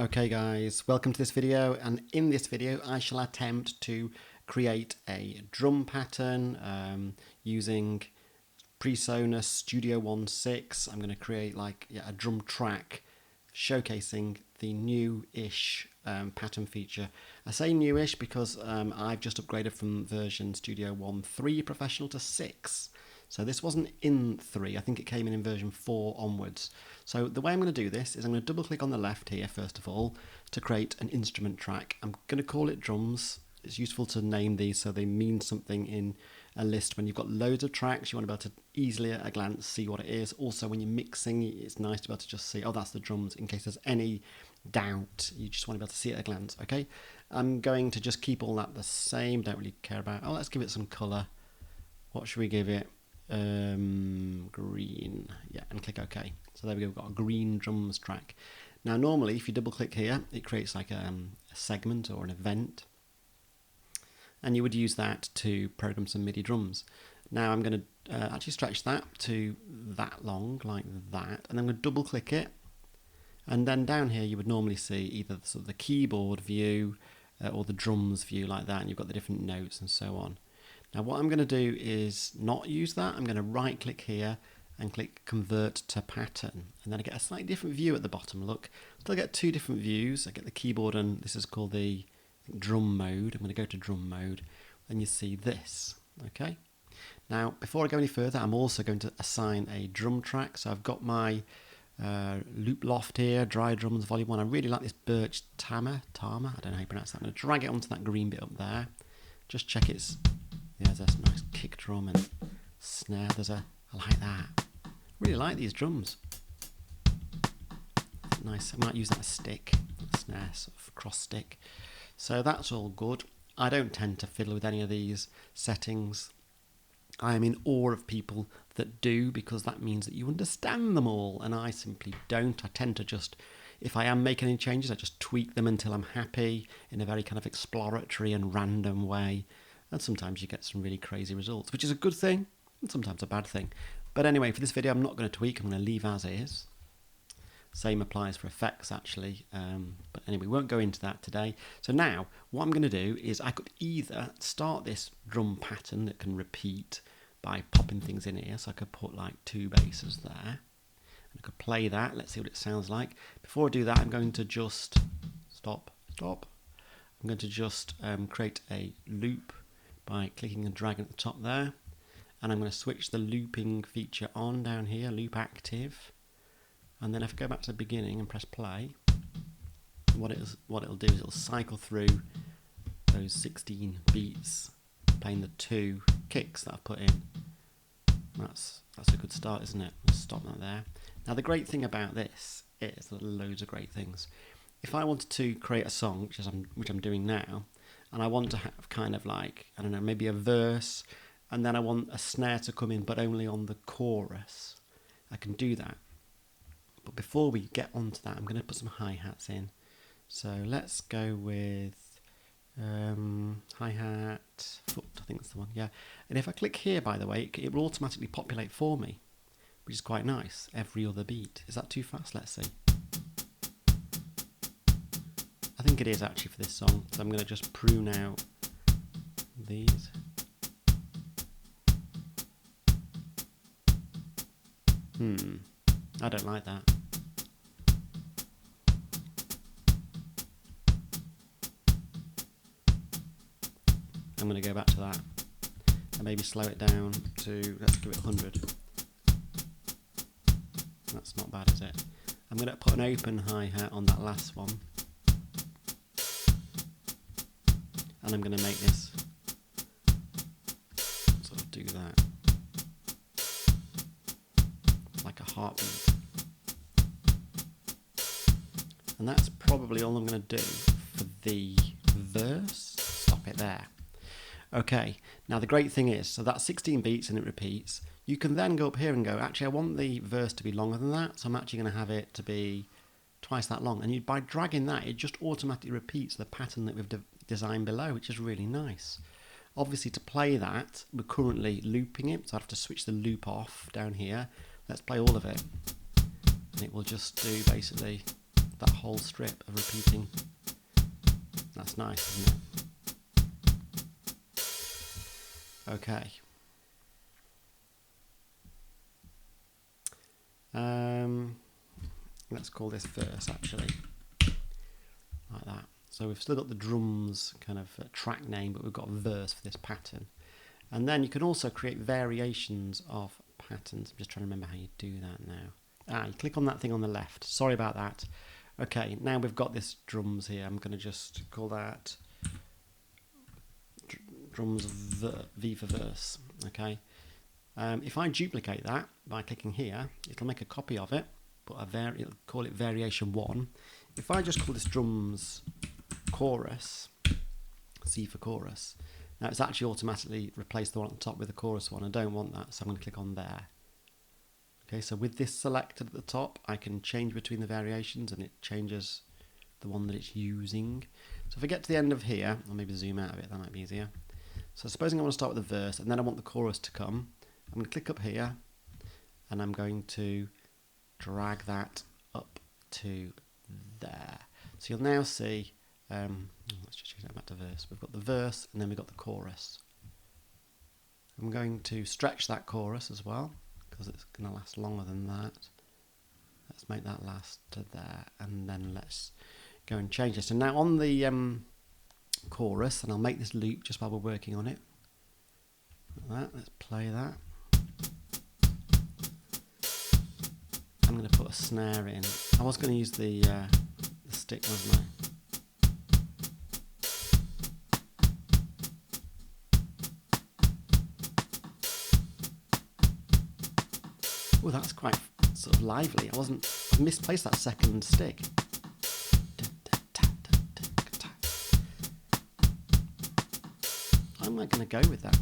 Okay guys, welcome to this video, and in this video I shall attempt to create a drum pattern using Presonus Studio One 6. I'm going to create a drum track showcasing the new-ish pattern feature. I say newish because I've just upgraded from version Studio One 3 Professional to 6. So this wasn't in 3, I think it came in version 4 onwards. So the way I'm going to do this is I'm going to double click on the left here first of all to create an instrument track. I'm going to call it drums. It's useful to name these so they mean something in a list. When you've got loads of tracks, you want to be able to easily at a glance see what it is. Also when you're mixing, it's nice to be able to just see, oh, that's the drums, in case there's any doubt. You just want to be able to see it at a glance. Okay, I'm going to just keep all that the same, don't really care about, oh, let's give it some colour. What should we give it? Green, yeah, and click OK. So there we go, we've got a green drums track. Now normally if you double click here, it creates like a segment or an event, and you would use that to program some MIDI drums. Now I'm going to actually stretch that to that long, like that, and I'm going to double click it, and then down here you would normally see either sort of the keyboard view or the drums view like that, and you've got the different notes and so on. Now what I'm going to do is not use that. I'm going to right click here and click convert to pattern, and then I get a slightly different view at the bottom. Look, still get two different views. I get the keyboard, and this is called the drum mode. I'm going to go to drum mode, and you see this. Okay, now before I go any further, I'm also going to assign a drum track. So I've got my loop loft here, dry drums volume 1. I really like this birch Tama, I don't know how you pronounce that. I'm going to drag it onto that green bit up there. Just check it's, yeah, there's a nice kick drum and snare. I like that. Really like these drums. Nice. I might use that as stick, snare, sort of cross stick. So that's all good. I don't tend to fiddle with any of these settings. I am in awe of people that do, because that means that you understand them all, and I simply don't. I tend to just, if I am making any changes, I just tweak them until I'm happy in a very kind of exploratory and random way. And sometimes you get some really crazy results, which is a good thing and sometimes a bad thing. But anyway, for this video I'm not going to tweak, I'm going to leave as is. Same applies for effects actually, but anyway, we won't go into that today. So now what I'm going to do is I could either start this drum pattern that can repeat by popping things in here. So I could put like 2 basses there, and I could play that. Let's see what it sounds like. Before I do that, I'm going to just stop. I'm going to just create a loop by clicking and dragging at the top there, and I'm going to switch the looping feature on down here, loop active, and then if I go back to the beginning and press play, what it'll do is it'll cycle through those 16 beats, playing the 2 kicks that I've put in. That's a good start, isn't it? Let's stop that there. Now the great thing about this is there's loads of great things. If I wanted to create a song, which I'm doing now, and I want to have kind of like, I don't know, maybe a verse, and then I want a snare to come in but only on the chorus, I can do that. But before we get onto that, I'm going to put some hi-hats in. So let's go with hi-hat, foot, I think that's the one, yeah. And if I click here, by the way, it will automatically populate for me, which is quite nice, every other beat. Is that too fast? Let's see. I think it is actually for this song, so I'm going to just prune out these. I don't like that. I'm going to go back to that and maybe slow it down to, let's give it 100. That's not bad, is it? I'm going to put an open hi-hat on that last one, and I'm going to make this sort of do that, like a heartbeat. And that's probably all I'm going to do for the verse. Stop it there. Okay, now the great thing is, so that's 16 beats and it repeats. You can then go up here and go, actually I want the verse to be longer than that, so I'm actually going to have it to be twice that long. And by dragging that, it just automatically repeats the pattern that we've designed below, which is really nice. Obviously to play that, we're currently looping it, so I have to switch the loop off down here. Let's play all of it, and it will just do basically that whole strip of repeating. That's nice, isn't it? Okay. Let's call this verse actually, like that. So we've still got the drums kind of track name, but we've got a verse for this pattern. And then you can also create variations of patterns. I'm just trying to remember how you do that now. You click on that thing on the left. Sorry about that. Okay, now we've got this drums here. I'm going to just call that drums V for verse. Okay. If I duplicate that by clicking here, it'll make a copy of it, but it'll call it variation 1. If I just call this drums chorus, C for chorus, now it's actually automatically replaced the one at the top with the chorus one. I don't want that, so I'm going to click on there. Okay, so with this selected at the top, I can change between the variations and it changes the one that it's using. So if I get to the end of here, I'll maybe zoom out of it, that might be easier. So supposing I want to start with the verse and then I want the chorus to come, I'm going to click up here and I'm going to drag that up to there. So you'll now see, let's just change that back to verse. We've got the verse and then we've got the chorus. I'm going to stretch that chorus as well because it's going to last longer than that. Let's make that last to there and then let's go and change this. And now on the chorus, and I'll make this loop just while we're working on it. Like that. Let's play that. I'm going to put a snare in. I was going to use the stick, wasn't I? Oh, that's quite sort of lively. I misplaced that second stick. I'm not going to go with that.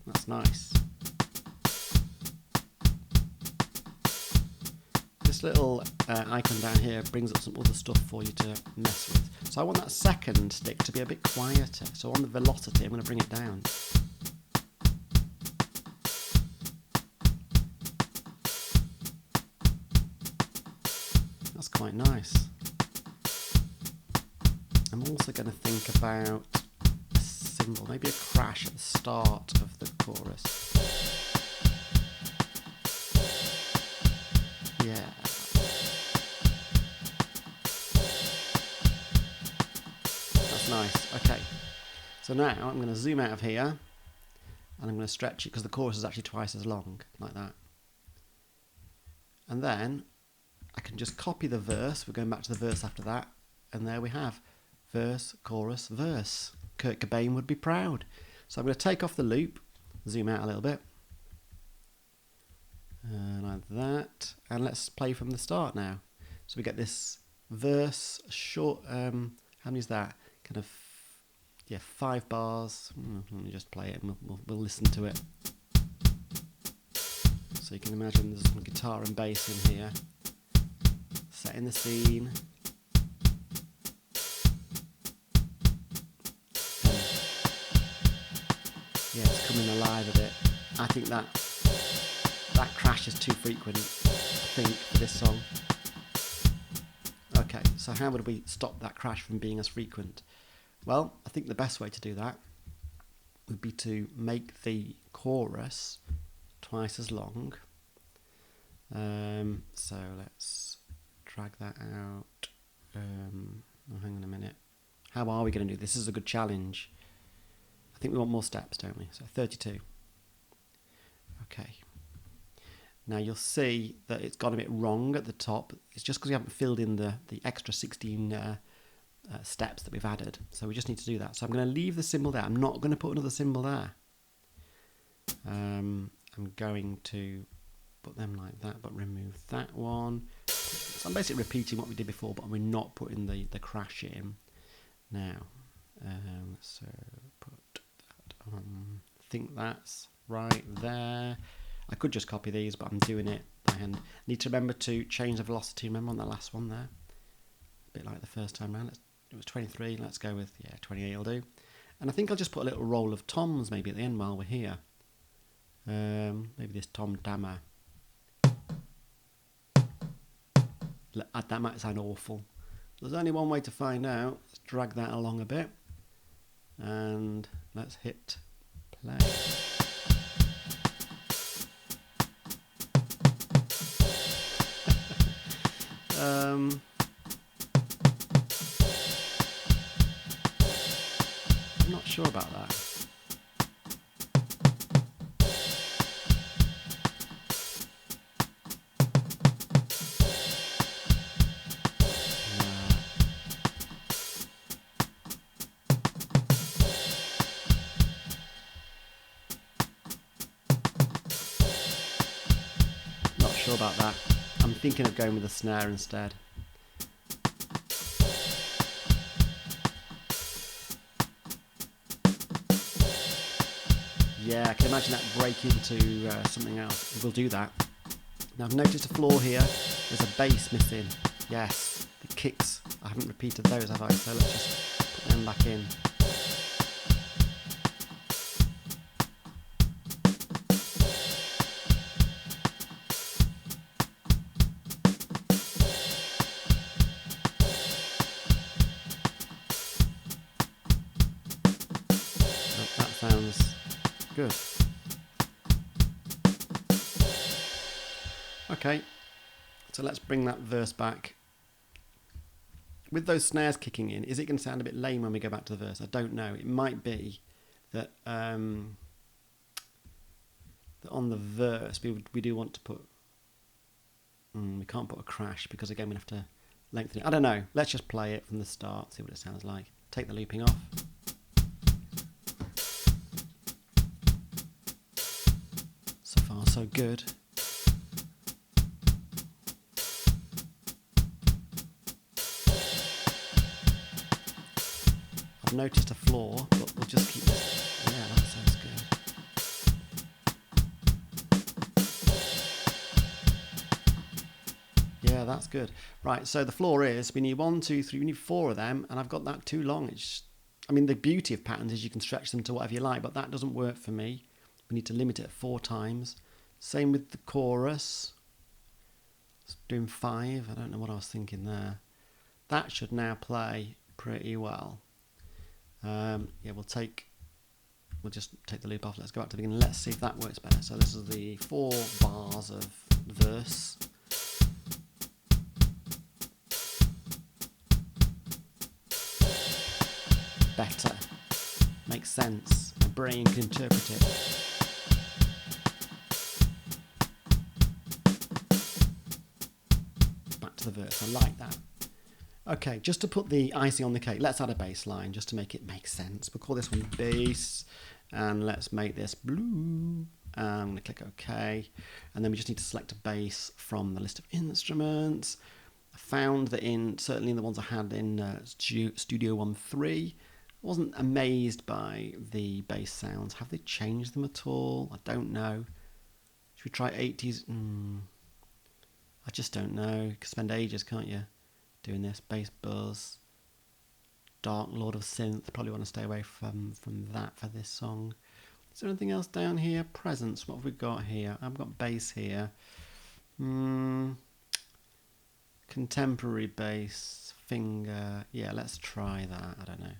That's nice. This little icon down here brings up some other stuff for you to mess with. So I want that second stick to be a bit quieter. So on the velocity, I'm going to bring it down. That's quite nice. I'm also going to think about maybe a crash at the start of the chorus. Yeah. That's nice. Okay. So now I'm going to zoom out of here and I'm going to stretch it because the chorus is actually twice as long, like that. And then I can just copy the verse. We're going back to the verse after that. And there we have verse, chorus, verse. Kurt Cobain would be proud. So I'm going to take off the loop, zoom out a little bit, like that, and let's play from the start now. So we get this verse, short, how many is that? Kind of, 5 bars. Let me just play it and we'll listen to it. So you can imagine there's some guitar and bass in here, setting the scene. Yeah, it's coming alive a bit. I think that crash is too frequent, I think, for this song. Okay, so how would we stop that crash from being as frequent? Well, I think the best way to do that would be to make the chorus twice as long. So let's drag that out. Hang on a minute. How are we going to do this? This is a good challenge. I think we want more steps, don't we? So 32. Okay. Now you'll see that it's got a bit wrong at the top. It's just because we haven't filled in the extra 16 steps that we've added. So we just need to do that. So I'm going to leave the symbol there. I'm not going to put another symbol there. I'm going to put them like that, but remove that one. So I'm basically repeating what we did before, but we're not putting the crash in now. So put that on. I think that's right there. I could just copy these, but I'm doing it by hand. Need to remember to change the velocity. Remember on that last one there? A bit like the first time round. It was 23. Let's go with, 28 will do. And I think I'll just put a little roll of toms maybe at the end while we're here. Maybe this Tom Dammer. That might sound awful. There's only one way to find out. Let's drag that along a bit. And let's hit play. I'm not sure about that. Not sure about that. I'm thinking of going with the snare instead. Yeah, I can imagine that break into something else. We'll do that. Now I've noticed a flaw here. There's a bass missing. Yes, the kicks. I haven't repeated those, have I? So let's just put them back in. That sounds good. Okay, so let's bring that verse back. With those snares kicking in, is it going to sound a bit lame when we go back to the verse? I don't know. It might be that, that on the verse we do want to put... we can't put a crash because again we have to lengthen it. I don't know. Let's just play it from the start, see what it sounds like. Take the looping off. So far so good. I've noticed a flaw, but we'll just keep this. Yeah, that sounds good. Yeah, that's good. Right, so the flaw is we need 1, 2, 3, we need 4 of them, and I've got that too long. I mean, the beauty of patterns is you can stretch them to whatever you like, but that doesn't work for me. We need to limit it at 4 times. Same with the chorus. It's doing 5. I don't know what I was thinking there. That should now play pretty well. Yeah, we'll just take the loop off. Let's go back to the beginning. Let's see if that works better. So this is the 4 bars of verse. Better. Makes sense. My brain can interpret it. Back to the verse. I like that. Okay, just to put the icing on the cake, let's add a bass line just to make it make sense. We'll call this one bass, and let's make this blue. I'm going to click OK, and then we just need to select a bass from the list of instruments. I found that certainly in the ones I had in Studio One 3, I wasn't amazed by the bass sounds. Have they changed them at all? I don't know. Should we try 80s? I just don't know. You can spend ages, can't you? Doing this bass buzz, Dark Lord of Synth. Probably want to stay away from that for this song. Is there anything else down here? Presence. What have we got here? I've got bass here. Contemporary bass, finger. Yeah, let's try that. I don't know.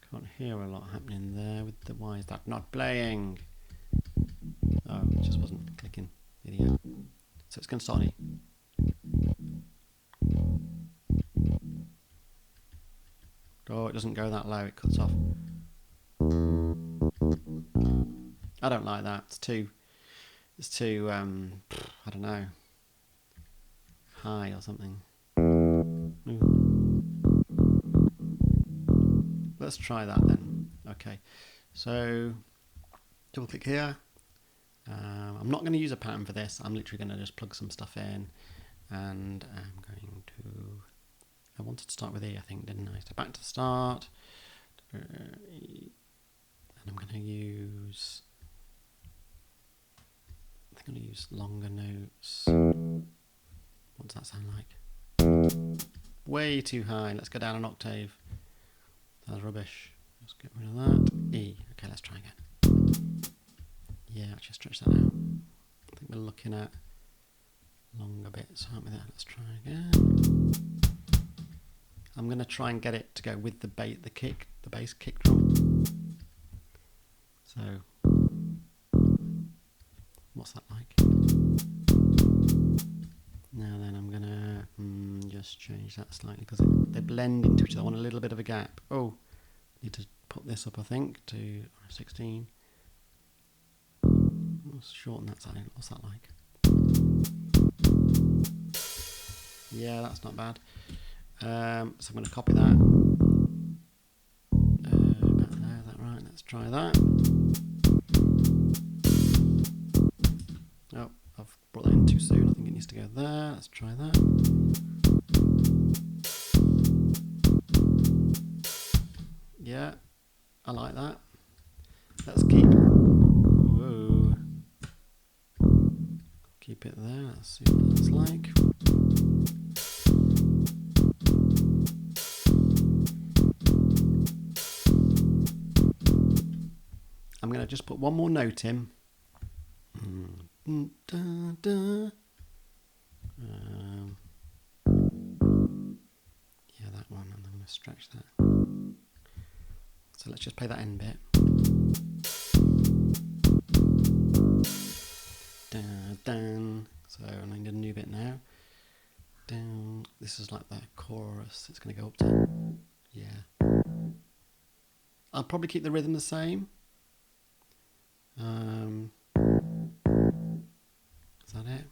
Can't hear a lot happening there with the. Why is that not playing? Oh, it just wasn't clicking. Idiot. So it's going to start. Oh, it doesn't go that low. It cuts off. I don't like that. It's too. I don't know. High or something. Let's try that then. Okay. So double click here. I'm not going to use a pattern for this. I'm literally going to just plug some stuff in, and I'm going to. I wanted to start with E, I think, didn't I? So back to the start, and I'm going to use. I think I'm going to use longer notes. What does that sound like? Way too high. Let's go down an octave. That's rubbish. Let's get rid of that. let's try again. Yeah, actually stretch that out. I think we're looking at longer bits, aren't we there? Let's try again. I'm going to try and get it to go with the bass kick drum. So, what's that like? Now then, I'm going to just change that slightly because they blend into each other. I want a little bit of a gap. Oh, need to put this up, I think, to 16. Let's shorten that side. What's that like? Yeah, that's not bad. So I'm going to copy that. About there, is that right? Let's try that. Oh, I've brought that in too soon. I think it needs to go there. Let's try that. Yeah, I like that. Let's keep it there. Let's see what that's like. I'm going to just put one more note in. Yeah, that one, and I'm going to stretch that. So let's just play that end bit. Dun. So I need a new bit now. Down. This is like the chorus. It's going to go up to. Yeah. I'll probably keep the rhythm the same. Is that it?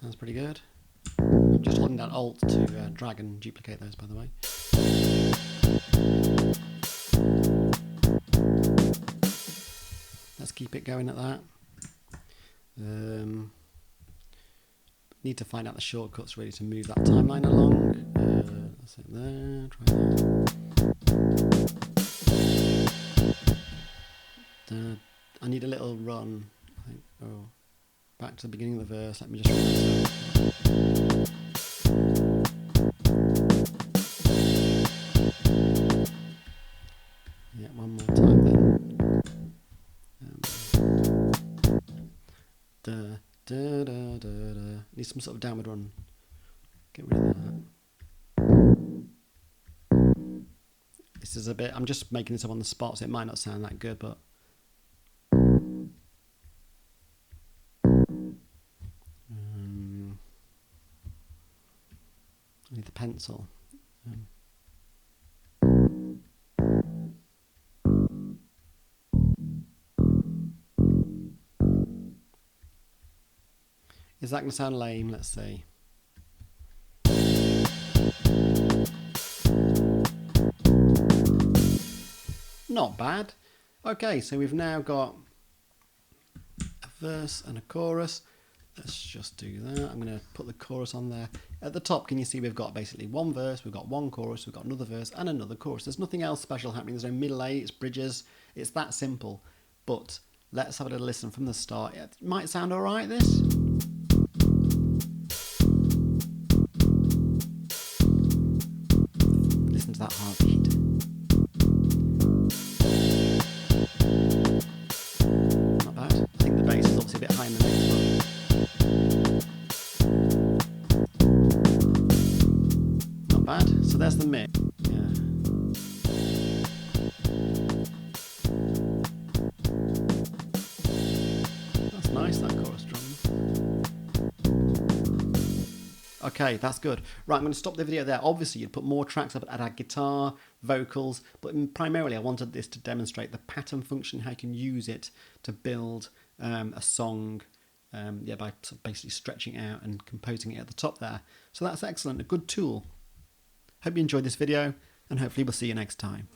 Sounds pretty good. I'm just holding down Alt to drag and duplicate those, by the way. Let's keep it going at that. Need to find out the shortcuts really to move that timeline along. That's it there. Try that. I need a little run. I think. Oh, back to the beginning of the verse. Let me just. Yeah, one more time then. Need some sort of downward run. Get rid of that. This is a bit. I'm just making this up on the spot, so it might not sound that good, but. I need the pencil. Is that going to sound lame? Let's see. Not bad. Okay, so we've now got a verse and a chorus. Let's just do that. I'm going to put the chorus on there. At the top, can you see we've got basically one verse, we've got one chorus, we've got another verse and another chorus. There's nothing else special happening. There's no middle eight, it's bridges. It's that simple. But let's have a little listen from the start. It might sound all right, this. Listen to that heartbeat. Not bad. I think the bass is obviously a bit high in the next one. Not bad. So there's the mix. Yeah. That's nice, that chorus drum. Okay, that's good. Right, I'm going to stop the video there. Obviously, you'd put more tracks up, add guitar, vocals, but primarily I wanted this to demonstrate the pattern function, how you can use it to build a song by sort of basically stretching it out and composing it at the top there. So that's excellent, a good tool. Hope you enjoyed this video, and hopefully we'll see you next time.